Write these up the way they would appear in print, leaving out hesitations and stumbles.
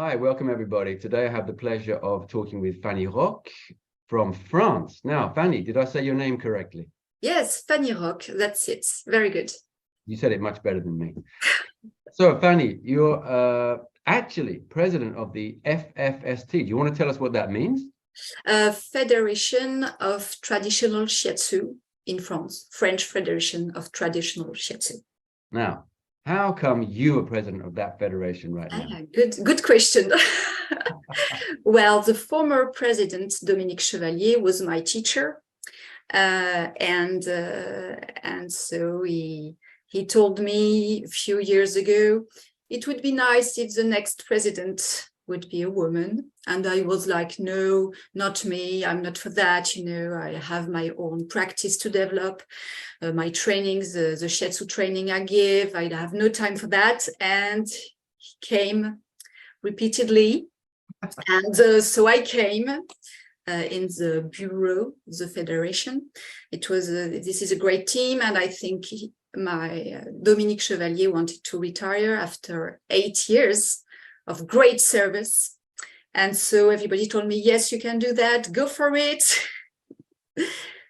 Hi, welcome everybody. Today I have the pleasure of talking with Fanny Roque from France. Now, Fanny, did I say your name correctly? Yes, Fanny Roque, that's it. Very good. You said it much better than me. So, Fanny, you're actually president of the FFST. Do you want to tell us what that means? Federation of Traditional Shiatsu in France, French Federation of Traditional Shiatsu. Now, how come you are president of that federation right now? Good question. Well, the former president, Dominique Chevalier, was my teacher. And so he told me a few years ago, it would be nice if the next president would be a woman. And I was like, no, not me. I'm not for that. I have my own practice to develop, my trainings, the Shiatsu training I give. I have no time for that. And he came repeatedly. And so I came in the bureau, the federation. It was this is a great team, and I think Dominique Chevalier wanted to retire after 8 years of great service, and so everybody told me, yes, you can do that, go for it.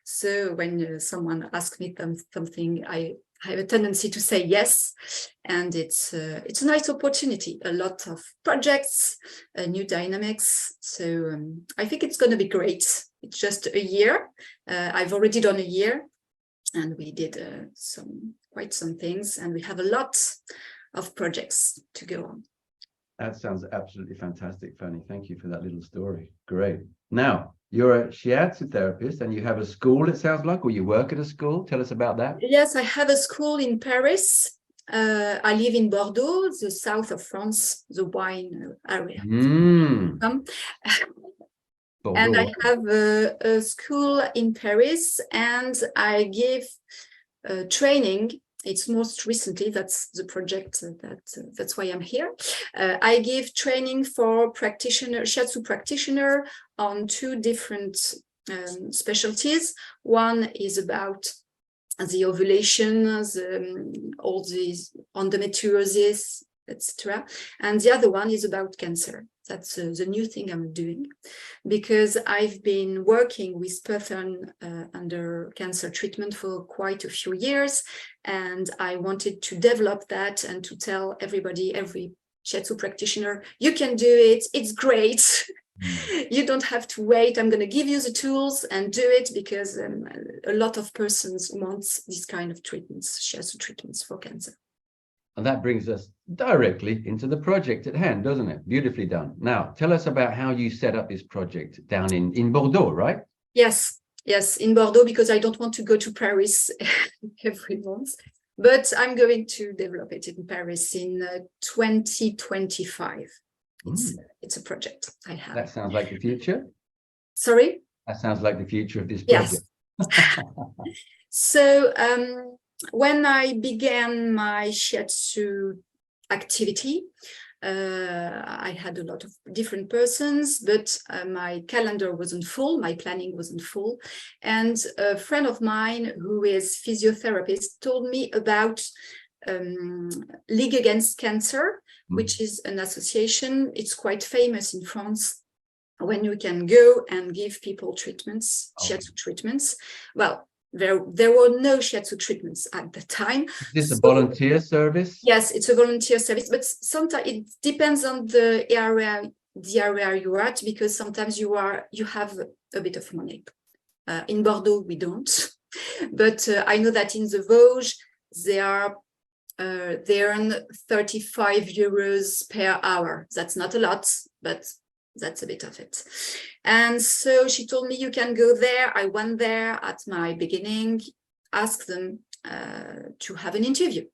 So when someone asks me something, I have a tendency to say yes, and it's a nice opportunity, a lot of projects, new dynamics. So I think it's going to be great. It's just a year. I've already done a year, and we did quite some things, and we have a lot of projects to go on. That sounds absolutely fantastic, Fanny. Thank you for that little story. Great. Now, you're a Shiatsu therapist and you have a school, it sounds like, or you work at a school. Tell us about that. Yes, I have a school in Paris. I live in Bordeaux, the south of France, the wine area. And I have a school in Paris, and I give training. It's most recently, that's the project, that's why I'm here. I give training for Shiatsu practitioner on 2 different specialties. One is about the ovulation, all these endometriosis, etc. And the other one is about cancer. That's the new thing I'm doing, because I've been working with Perthon under cancer treatment for quite a few years, and I wanted to develop that and to tell everybody, every Shiatsu practitioner, you can do it, it's great. You don't have to wait. I'm going to give you the tools and do it, because a lot of persons want these kind of treatments, Shiatsu treatments for cancer. And that brings us directly into the project at hand, doesn't it? Beautifully done. Now, tell us about how you set up this project down in Bordeaux, right? Yes, in Bordeaux, because I don't want to go to Paris every month. But I'm going to develop it in Paris in 2025. It's a project I have. That sounds like the future. Sorry? That sounds like the future of this project. Yes. So when I began my Shiatsu activity, I had a lot of different persons, but my calendar wasn't full, my planning wasn't full. And a friend of mine who is physiotherapist told me about League Against Cancer, which is an association. It's quite famous in France, when you can go and give people treatments, Shiatsu treatments. Well, there were no Shiatsu treatments at the time. Is this a volunteer service? Yes, it's a volunteer service, but sometimes it depends on the area you're at, because sometimes you have a bit of money. In Bordeaux, we don't, but I know that in the Vosges, they earn 35 euros per hour. That's not a lot, but that's a bit of it. And so she told me, you can go there. I went there at my beginning, asked them to have an interview.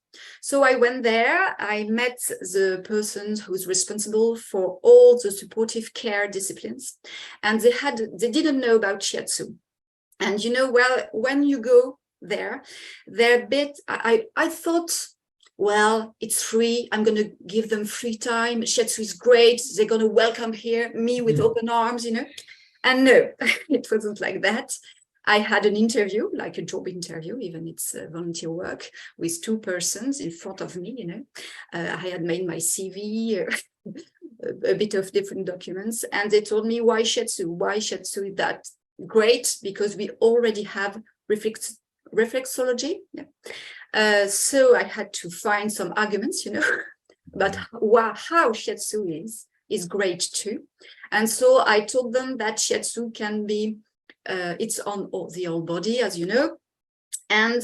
So I went there, I met the person who's responsible for all the supportive care disciplines, and they didn't know about Shiatsu. And well, when you go there, they're a bit, I thought, well, it's free. I'm going to give them free time. Shiatsu is great. They're going to welcome me with open arms, And no, it wasn't like that. I had an interview, like a job interview, even it's volunteer work, with 2 persons in front of me, I had made my CV, a bit of different documents, and they told me, why Shiatsu? Why Shiatsu is that great? Because we already have reflexology. Yeah. So I had to find some arguments, about how Shiatsu is great too. And so I told them that Shiatsu can be, it's on the whole body, as you know, and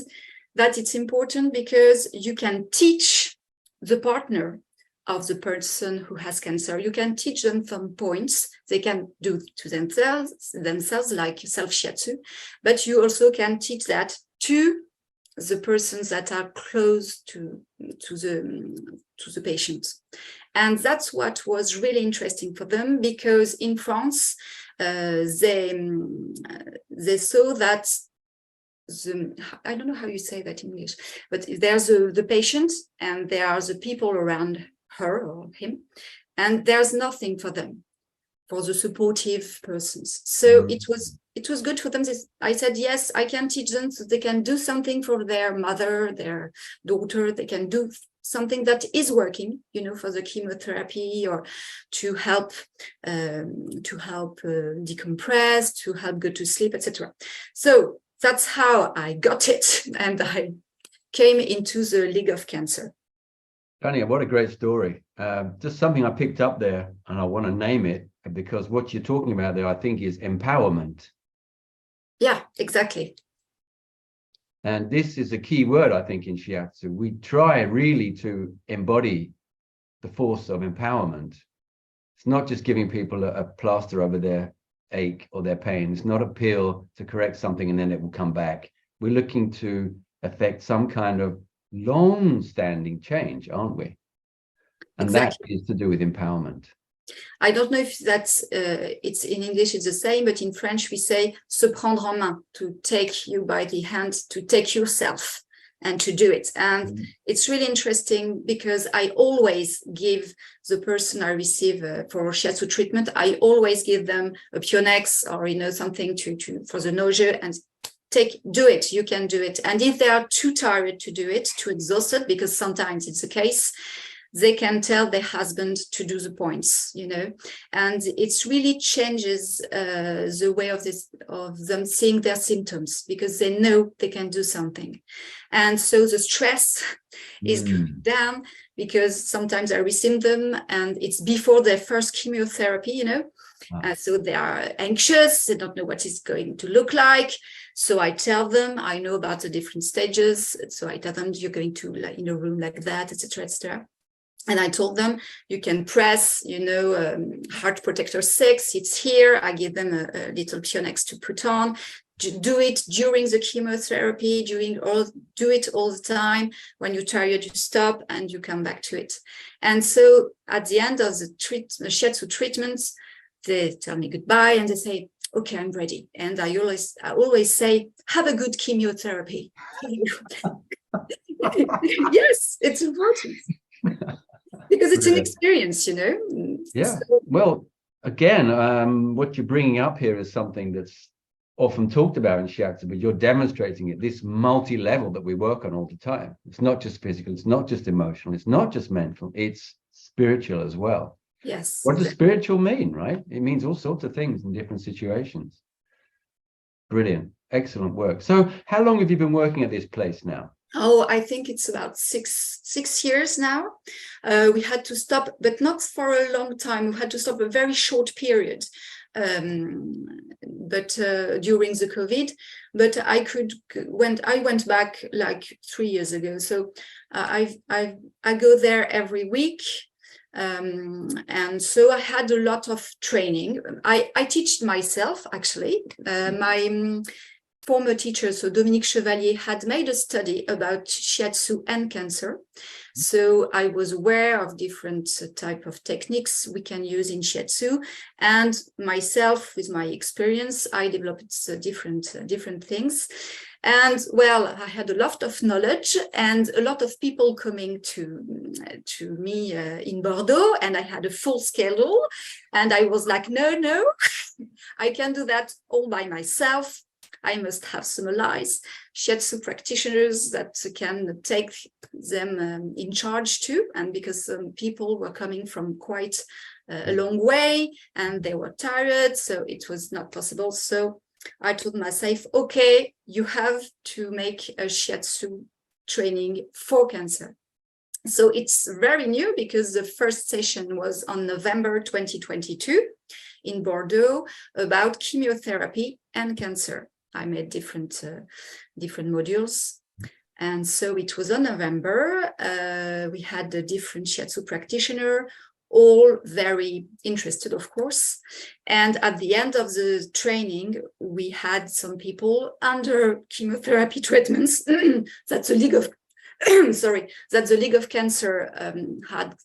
that it's important because you can teach the partner of the person who has cancer. You can teach them some points they can do to themselves like self-Shiatsu, but you also can teach that to the persons that are close to the patient. And that's what was really interesting for them, because in France, they saw that I don't know how you say that in English, but there's the patient and there are the people around her or him, and there's nothing for them, for the supportive persons. So it was good for them. I said, yes, I can teach them so they can do something for their mother, their daughter. They can do something that is working, for the chemotherapy, or to help decompress, to help go to sleep, etc. So that's how I got it, and I came into the League of Cancer. Fanny, what a great story. Just something I picked up there, and I want to name it, because what you're talking about there, I think, is empowerment. Yeah, exactly. And this is a key word, I think, in Shiatsu. We try really to embody the force of empowerment. It's not just giving people a plaster over their ache or their pain. It's not a pill to correct something and then it will come back. We're looking to affect some kind of long-standing change, aren't we? And exactly. that is to do with empowerment. I don't know if that's it's in English, it's the same, but in French we say se prendre en main, to take you by the hand, to take yourself and to do it. And it's really interesting because I always give the person I receive for Shiatsu treatment, I always give them a Pionex or something for the nausea, and do it, you can do it. And if they are too tired to do it, too exhausted, because sometimes it's the case, they can tell their husband to do the points, and it really changes the way of them seeing their symptoms, because they know they can do something. And so the stress is going down, because sometimes I receive them and it's before their first chemotherapy, so they are anxious, they don't know what it's going to look like. So I tell them, I know about the different stages. So I tell them, you're going to in a room like that, etc., etc. And I told them, you can press, heart protector 6, it's here. I give them a little Pionex to put on. Do it during the chemotherapy, do it all the time. When you're tired, you stop and you come back to it. And so at the end of the Shiatsu treatments, they tell me goodbye and they say, okay, I'm ready. And I always say, have a good chemotherapy. Yes, it's important. Because it's an experience, Yeah. So, well, again, what you're bringing up here is something that's often talked about in Shiatsu, but you're demonstrating it, this multi-level that we work on all the time. It's not just physical, it's not just emotional, it's not just mental, it's spiritual as well. Yes. What does spiritual mean, right? It means all sorts of things in different situations. Brilliant. Excellent work. So how long have you been working at this place now? Oh, I think it's about six years now. We had to stop, but not for a long time. We had to stop a very short period, but during the COVID. But I went back like 3 years ago. So I go there every week. And so I had a lot of training. I teach myself, actually. My former teacher, so Dominique Chevalier, had made a study about Shiatsu and cancer. So I was aware of different type of techniques we can use in Shiatsu. And myself, with my experience, I developed different things. And well, I had a lot of knowledge and a lot of people coming to me in Bordeaux, and I had a full schedule. And I was like, no, I can do that all by myself. I must have some allies, Shiatsu practitioners that can take them in charge too. And because people were coming from quite a long way and they were tired, so it was not possible. So I told myself, okay, you have to make a Shiatsu training for cancer. So it's very new because the first session was on November 2022 in Bordeaux about chemotherapy and cancer. I made different modules. And so it was on November. We had a different Shiatsu practitioner, all very interested, of course. And at the end of the training, we had some people under chemotherapy treatments. That's the League of that the League of Cancer had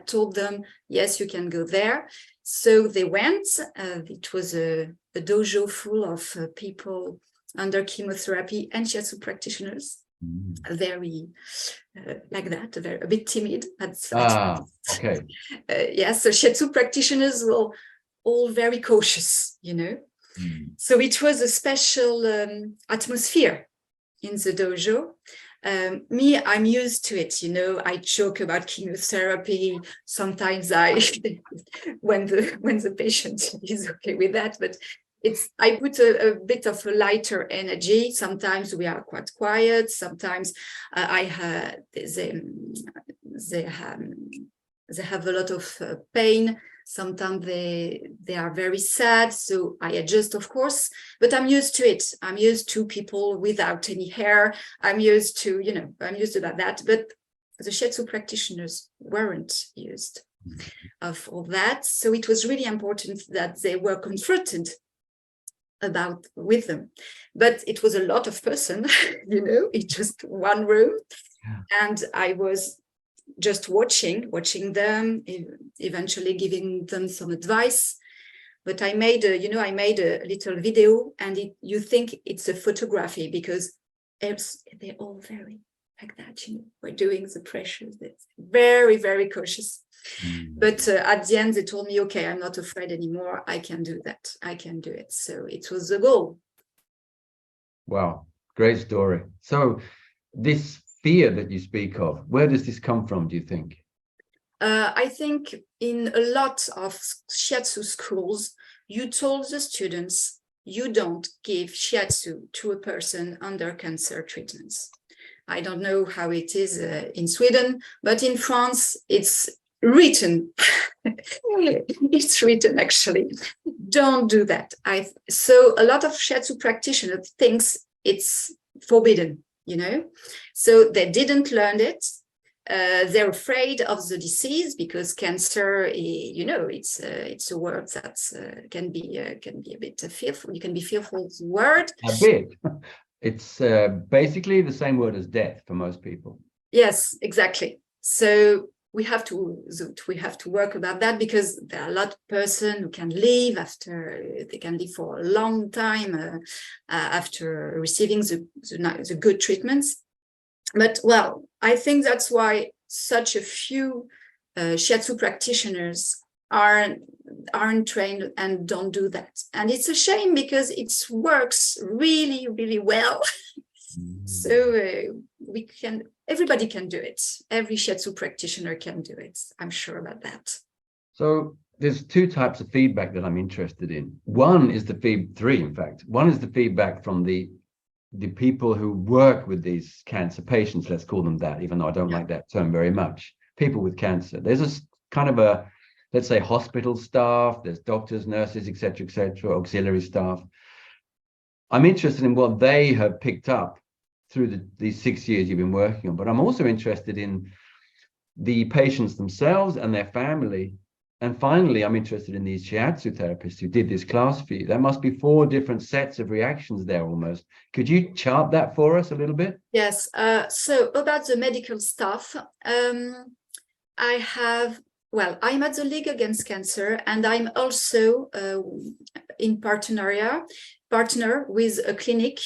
told them, yes, you can go there. So they went. It was a dojo full of people under chemotherapy and Shiatsu practitioners. Very like that, a bit timid. Okay. Yes, so Shiatsu practitioners were all very cautious, you know. So it was a special atmosphere in the dojo. Me, I'm used to it, you know. I joke about chemotherapy. Sometimes when the patient is okay with that, but I put a bit of a lighter energy. Sometimes we are quite quiet. Sometimes they have a lot of pain. Sometimes they are very sad. So I adjust, of course, but I'm used to it. I'm used to people without any hair. I'm used to, I'm used about that. But the Shiatsu practitioners weren't used of all that. So it was really important that they were confronted with them. But it was a lot of person, in just one room. Yeah. And I was just watching them, eventually giving them some advice. But I made a little video, and you think it's a photography because they're all very like that, we're doing the pressures. It's very, very cautious. But at the end, they told me, okay, I'm not afraid anymore. I can do that. I can do it. So it was the goal. Wow, great story. So this fear that you speak of, where does this come from, do you think? I think in a lot of Shiatsu schools, you told the students, you don't give Shiatsu to a person under cancer treatments. I don't know how it is in Sweden, but in France, it's written. It's written, actually. Don't do that. So a lot of Shiatsu practitioners thinks it's forbidden, So they didn't learn it. They're afraid of the disease because cancer, it's a word that can be a bit fearful. You can be fearful of the word. A bit. It's basically the same word as death for most people. Yes, exactly. So we have to work about that because there are a lot of person who can live they can live for a long time after receiving the good treatments. But well, I think that's why such a few Shiatsu practitioners aren't trained and don't do that. And it's a shame because it works really, really well. So everybody can do it. Every Shiatsu practitioner can do it. I'm sure about that. So there's two types of feedback that I'm interested in. One is three, in fact. One is the feedback from the people who work with these cancer patients, let's call them that, even though I don't like that term very much. People with cancer. There's a kind of let's say, hospital staff, there's doctors, nurses, etc., auxiliary staff. I'm interested in what they have picked up through these 6 years you've been working on, but I'm also interested in the patients themselves and their family. And finally, I'm interested in these Shiatsu therapists who did this class for you. There must be 4 different sets of reactions there almost. Could you chart that for us a little bit? Yes. So about the medical staff, I'm at the League Against Cancer, and I'm also in partner with a clinic,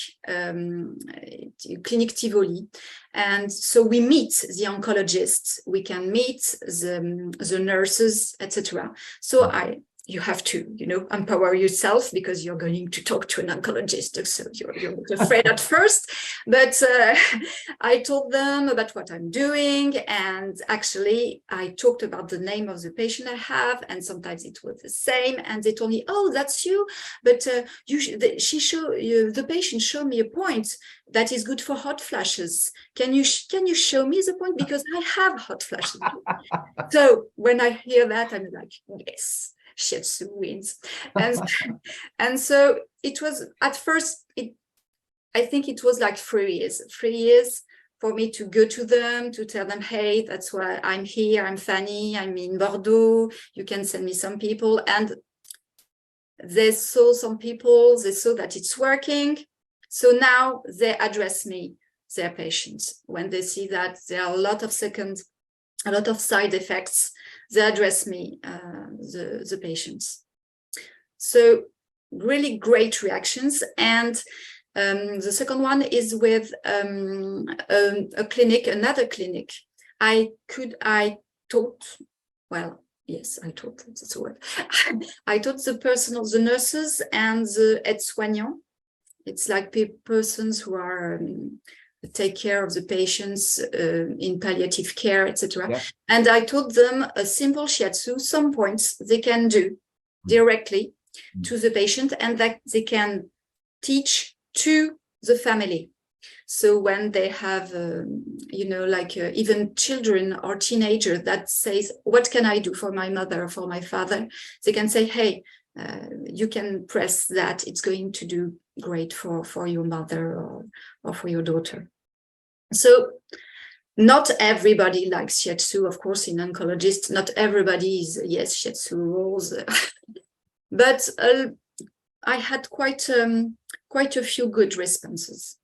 Clinic Tivoli. And so we meet the oncologists, we can meet the nurses, etc. So you have to, empower yourself because you're going to talk to an oncologist. So you're afraid at first, but I told them about what I'm doing. And actually I talked about the name of the patient I have, and sometimes it was the same. And they told me, oh, that's you. But the patient showed me a point that is good for hot flashes. Can you show me the point? Because I have hot flashes. So when I hear that, I'm like, yes, Shiatsu wins. And so it was at first, I think it was like 3 years for me to go to them, to tell them, hey, that's why I'm here. I'm Fanny, I'm in Bordeaux. You can send me some people. And they saw some people, they saw that it's working. So now they address me, their patients. When they see that there are a lot of side effects, they address me, the patients. So really great reactions. And the second one is with a clinic, another clinic. I taught that's a word. I taught the nurses and the aides-soignants. It's like persons who are take care of the patients in palliative care, etc. Yeah. And I taught them a simple shiatsu, some points they can do directly to the patient, and that they can teach to the family. So when they have, even children or teenagers that says, what can I do for my mother or for my father? They can say, hey, you can press that. It's going to do great for your mother or for your daughter. So not everybody likes shiatsu, of course, in oncologists. Not everybody is, yes, shiatsu rules. But I had quite a few good responses.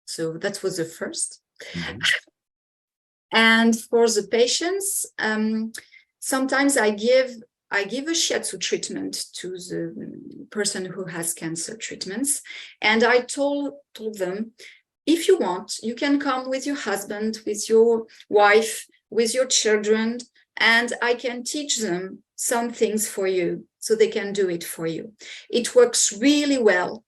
So that was the first. Mm-hmm. And for the patients, sometimes I give a shiatsu treatment to the person who has cancer treatments. And I told them, if you want, you can come with your husband, with your wife, with your children, and I can teach them some things for you so they can do it for you. It works really well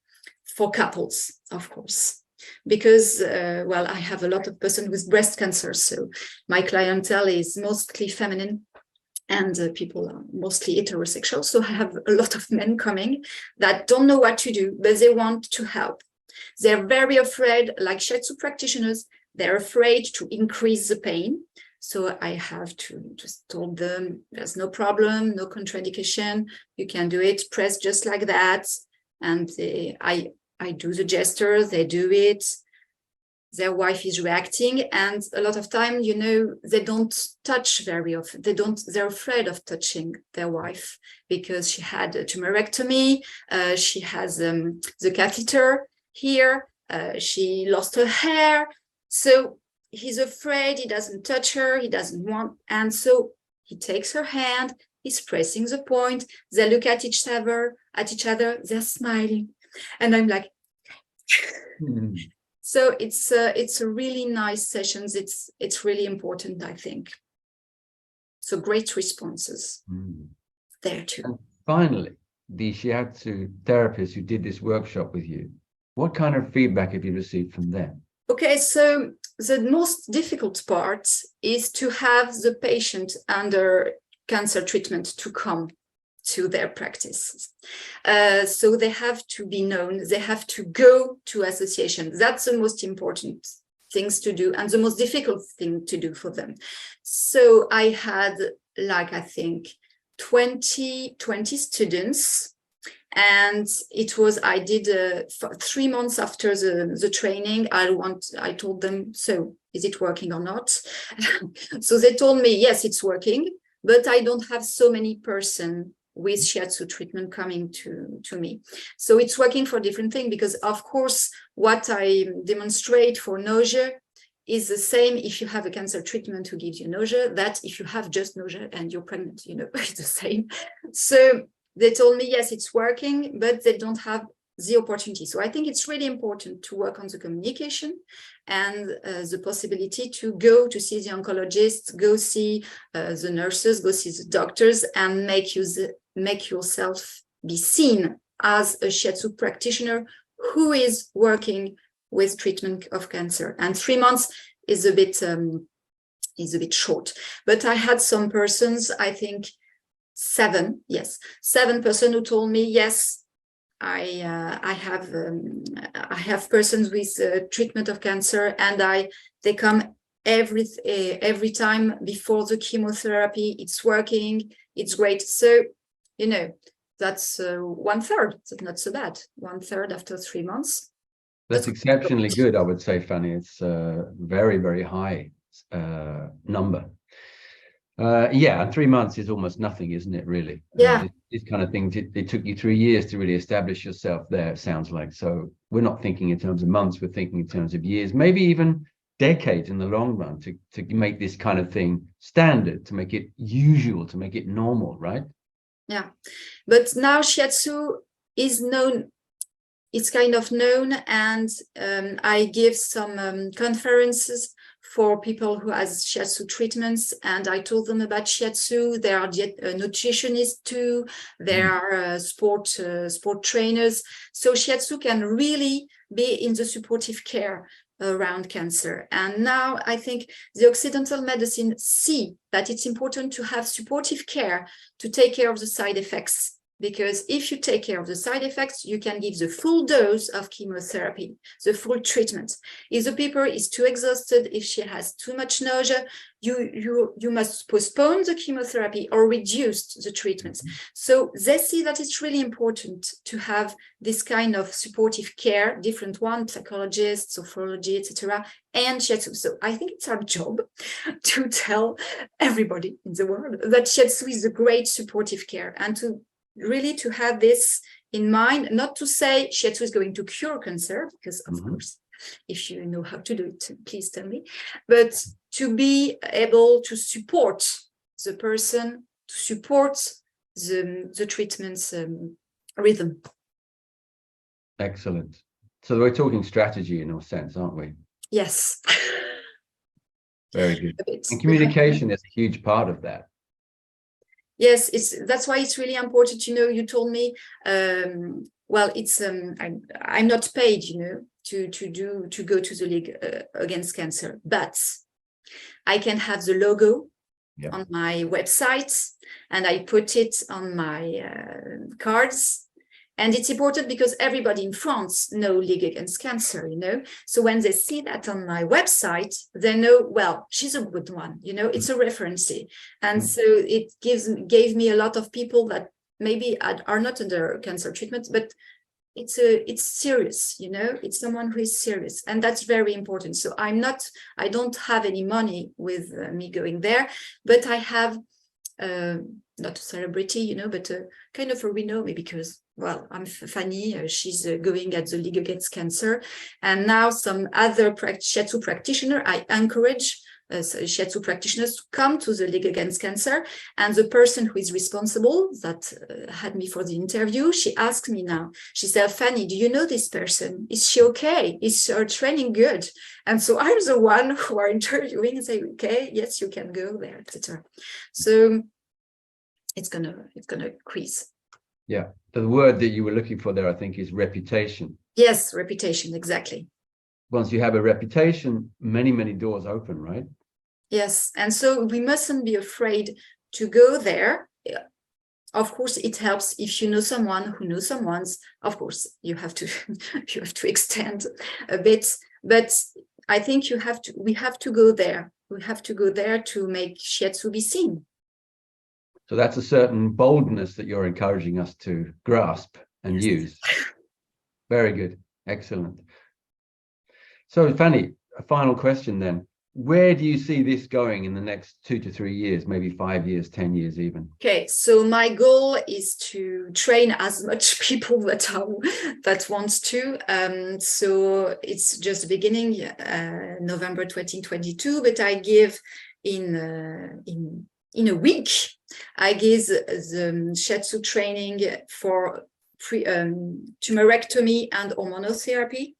for couples, of course, because, I have a lot of persons with breast cancer. So my clientele is mostly feminine, and people are mostly heterosexual. So I have a lot of men coming that don't know what to do, but they want to help. They're very afraid, like shiatsu practitioners, they're afraid to increase the pain. So I have to just told them, there's no problem, no contraindication. You can do it, press just like that. And I do the gesture, they do it. Their wife is reacting, and a lot of time, they don't touch very often. They're afraid of touching their wife because she had a tumorectomy. She has the catheter here. She lost her hair. So he's afraid, he doesn't touch her, he doesn't want. And so he takes her hand, he's pressing the point. They look at each other, they're smiling. And I'm like, So it's a really nice sessions. It's really important, I think. So great responses there too. And finally, the shiatsu therapists who did this workshop with you, what kind of feedback have you received from them? Okay, so the most difficult part is to have the patient under cancer treatment to come to their practice. So they have to be known, they have to go to association. That's the most important things to do and the most difficult thing to do for them. So I had I think 20 students, and I did 3 months after the training. I told them, so is it working or not? So they told me, yes, it's working, but I don't have so many person with shiatsu treatment coming to me. So it's working for different things, because of course, what I demonstrate for nausea is the same if you have a cancer treatment who gives you nausea, that if you have just nausea and you're pregnant, it's the same. So they told me, yes, it's working, but they don't have the opportunity. So I think it's really important to work on the communication and the possibility to go to see the oncologist, go see the nurses, go see the doctors, and make make yourself be seen as a Shiatsu practitioner who is working with treatment of cancer. And 3 months is a bit short. But I had some persons, I think 7 persons who told me, yes, I have persons with treatment of cancer, and they come every time before the chemotherapy. It's working, it's great. So, you know, that's 1/3. That's not so bad. 1/3 after 3 months. That's exceptionally good, I would say, Fanny. It's a very, very high number. Yeah, and 3 months is almost nothing, isn't it, really? Yeah. These kind of things, it took you 3 years to really establish yourself there, it sounds like. So we're not thinking in terms of months, we're thinking in terms of years, maybe even decades in the long run, to make this kind of thing standard, to make it usual, to make it normal, right? Yeah, but now Shiatsu is known. It's kind of known, and I give some conferences for people who has Shiatsu treatments, and I told them about Shiatsu. There are nutritionists too. There are sport trainers. So Shiatsu can really be in the supportive care around cancer. And now I think the Occidental medicine see that it's important to have supportive care to take care of the side effects. Because if you take care of the side effects, you can give the full dose of chemotherapy, the full treatment. If the people is too exhausted, if she has too much nausea, you must postpone the chemotherapy or reduce the treatments. So they see that it's really important to have this kind of supportive care, different one, psychologists, sophrology, etc. And Shiatsu. So I think it's our job to tell everybody in the world that Shiatsu is a great supportive care, and to really to have this in mind, not to say Shiatsu is going to cure cancer, because of course, if you know how to do it, please tell me, but to be able to support the person, to support the treatment's rhythm. Excellent. So we're talking strategy in a sense, aren't we? Yes. Very good. And communication is a huge part of that. Yes, that's why it's really important. You know, you told me, well, it's I'm not paid, you know, to go to the League Against Cancer, but I can have the logo on my website, and I put it on my cards. And it's important because everybody in France knows League Against Cancer, you know. So when they see that on my website, they know, well, she's a good one, you know, it's a reference. And so it gave me a lot of people that maybe are not under cancer treatment, but it's serious, you know, it's someone who is serious. And that's very important. So I don't have any money with me going there, but I have not a celebrity, you know, but kind of a renown, because, well, I'm Fanny, she's going at the League Against Cancer. And now some other Shiatsu practitioner, I encourage Shiatsu practitioners to come to the League Against Cancer. And the person who is responsible that had me for the interview, she asked me now, she said, Fanny, do you know this person? Is she okay? Is her training good? And so I'm the one who are interviewing and say, okay, yes, you can go there, etc. So it's gonna increase. Yeah, the word that you were looking for there, I think, is reputation. Yes, reputation, exactly. Once you have a reputation, many doors open, right? Yes, and so we mustn't be afraid to go there. Of course, it helps if you know someone who knows someone's. Of course, you have to extend a bit, but I think we have to go there. We have to go there to make Shiatsu be seen. So that's a certain boldness that you're encouraging us to grasp and use. Very good. Excellent. So Fanny, a final question then. Where do you see this going in the next 2 to 3 years, maybe 5 years, 10 years even? Okay, so my goal is to train as much people that wants to. So it's just the beginning, November 2022, but I give in a week, I give the Shiatsu training for tumorectomy and hormonotherapy.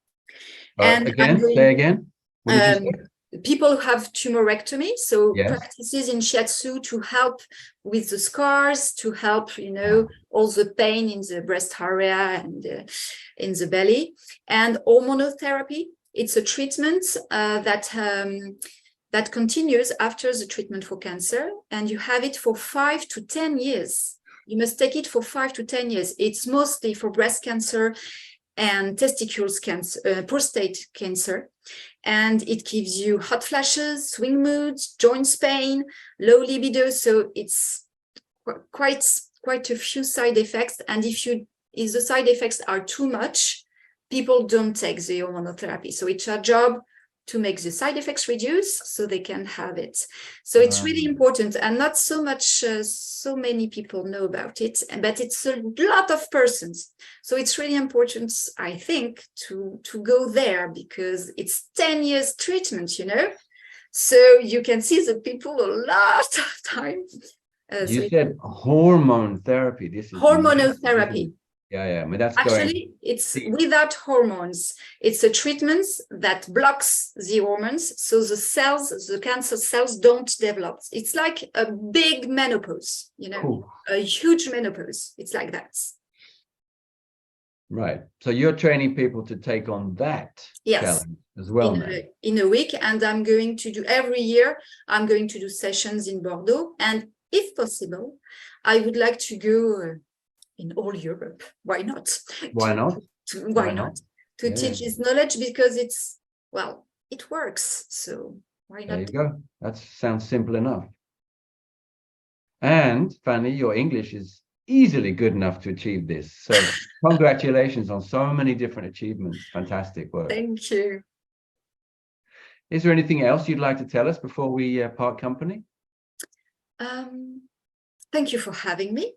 And again, say again. What did you say? people who have tumorectomy, so Yes. practices in Shiatsu to help with the scars, to help, all the pain in the breast area and in the belly. And hormonotherapy, it's a treatment that continues after the treatment for cancer, and you have it for 5 to 10 years. You must take it for 5 to 10 years. It's mostly for breast cancer and testicles cancer, prostate cancer. And it gives you hot flashes, swing moods, joints pain, low libido. So it's quite a few side effects. And if the side effects are too much, people don't take the hormonotherapy. So it's our job to make the side effects reduce so they can have it. So it's really important, and not so much, so many people know about it, but it's a lot of persons. So it's really important, I think, to go there, because it's 10 years treatment, So you can see the people a lot of time. You said hormone therapy. This is hormonotherapy. Yeah. I mean, that's actually it's without hormones. It's a treatment that blocks the hormones, so the cancer cells don't develop. It's like a big menopause, Cool. A huge menopause. It's like that. Right. So you're training people to take on that challenge as well in a week, and I'm going to do every year. I'm going to do sessions in Bordeaux, and if possible, I would like to go in all Europe. Why not? Why not? Why not? To teach this knowledge, because it works. So why not? There you go. That sounds simple enough. And Fanny, your English is easily good enough to achieve this. So congratulations on so many different achievements. Fantastic work. Thank you. Is there anything else you'd like to tell us before we part company? Thank you for having me.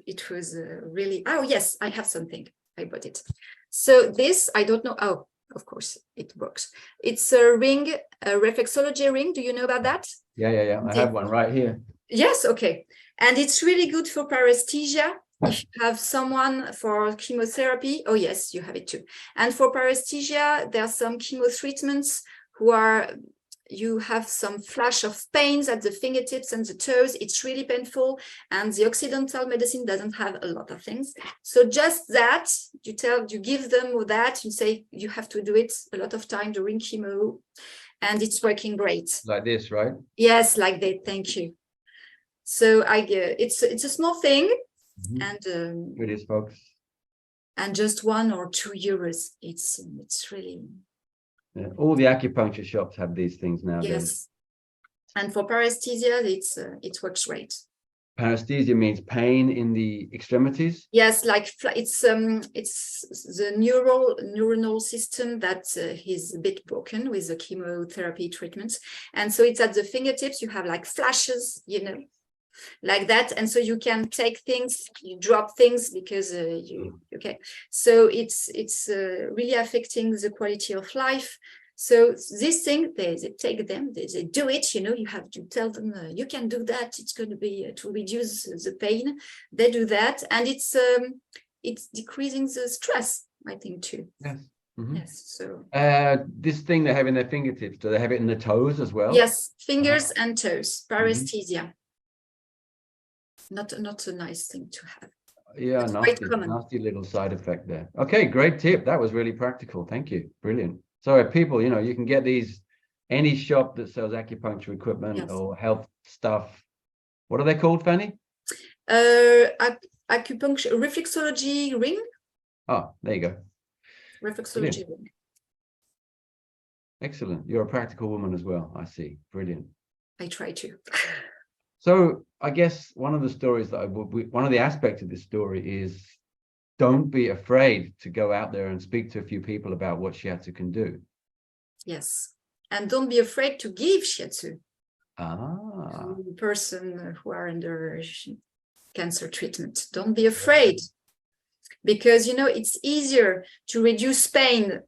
It was really, yes, I have something. I bought it. So this, I don't know. Oh, of course, it works. It's a ring, a reflexology ring. Do you know about that? Yeah. I have one right here. Yes, okay. And it's really good for paresthesia. If you have someone for chemotherapy, oh yes, you have it too. And for paresthesia, there are some chemo treatments you have some flash of pains at the fingertips and the toes. It's really painful, and the Occidental medicine doesn't have a lot of things. So just that, you give them that, you say you have to do it a lot of time during chemo, and it's working great. Like this, right? Yes, like that. Thank you. So it's a small thing, and it is, folks. And just €1 or €2. It's really. Yeah, all the acupuncture shops have these things nowadays. Yes, and for paresthesia, it works great. Paresthesia means pain in the extremities. Yes, like it's the neuronal system that is a bit broken with the chemotherapy treatments, and so it's at the fingertips. You have like flashes, like that, and so you can take things, you drop things because so it's really affecting the quality of life. So this thing, they take them, they do it, you have to tell them you can do that, it's going to be to reduce the pain. They do that, and it's decreasing the stress, I think, too. Yes. Yes. So this thing they have in their fingertips, do they have it in the toes as well? Yes, fingers and toes, paresthesia. Not a nice thing to have. Yeah, nasty little side effect there. Okay, great tip. That was really practical. Thank you. Brilliant. So people, you can get these any shop that sells acupuncture equipment or health stuff. What are they called, Fanny? Acupuncture reflexology ring. Oh, there you go. Reflexology ring. Excellent. You're a practical woman as well. I see. Brilliant. I try to. So I guess one of the stories that one of the aspects of this story is don't be afraid to go out there and speak to a few people about what Shiatsu can do. Yes. And don't be afraid to give Shiatsu to a person who are under cancer treatment. Don't be afraid, because, it's easier to reduce pain.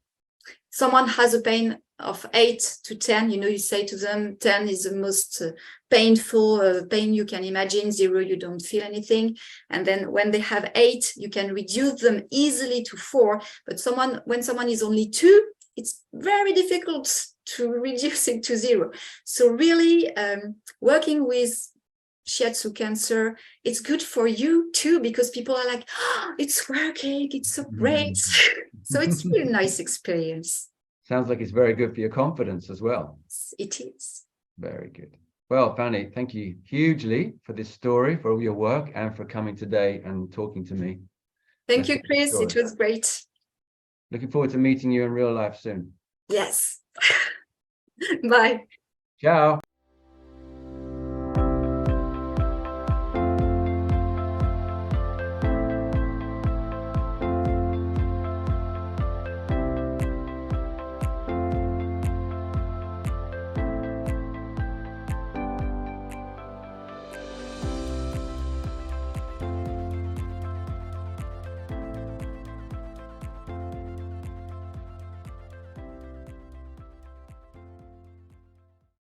Someone has a pain of 8 to 10, you say to them 10 is the most painful pain you can imagine. 0, you don't feel anything. And then when they have 8, you can reduce them easily to 4. But when someone is only 2, it's very difficult to reduce it to 0. So really working with Shiatsu cancer, it's good for you too, because people are like, oh, it's working, it's so great. So it's really nice experience. Sounds like it's very good for your confidence as well. It is. Very good. Well, Fanny, thank you hugely for this story, for all your work, and for coming today and talking to me. Thank you, Chris. It was great. Looking forward to meeting you in real life soon. Yes. Bye. Ciao.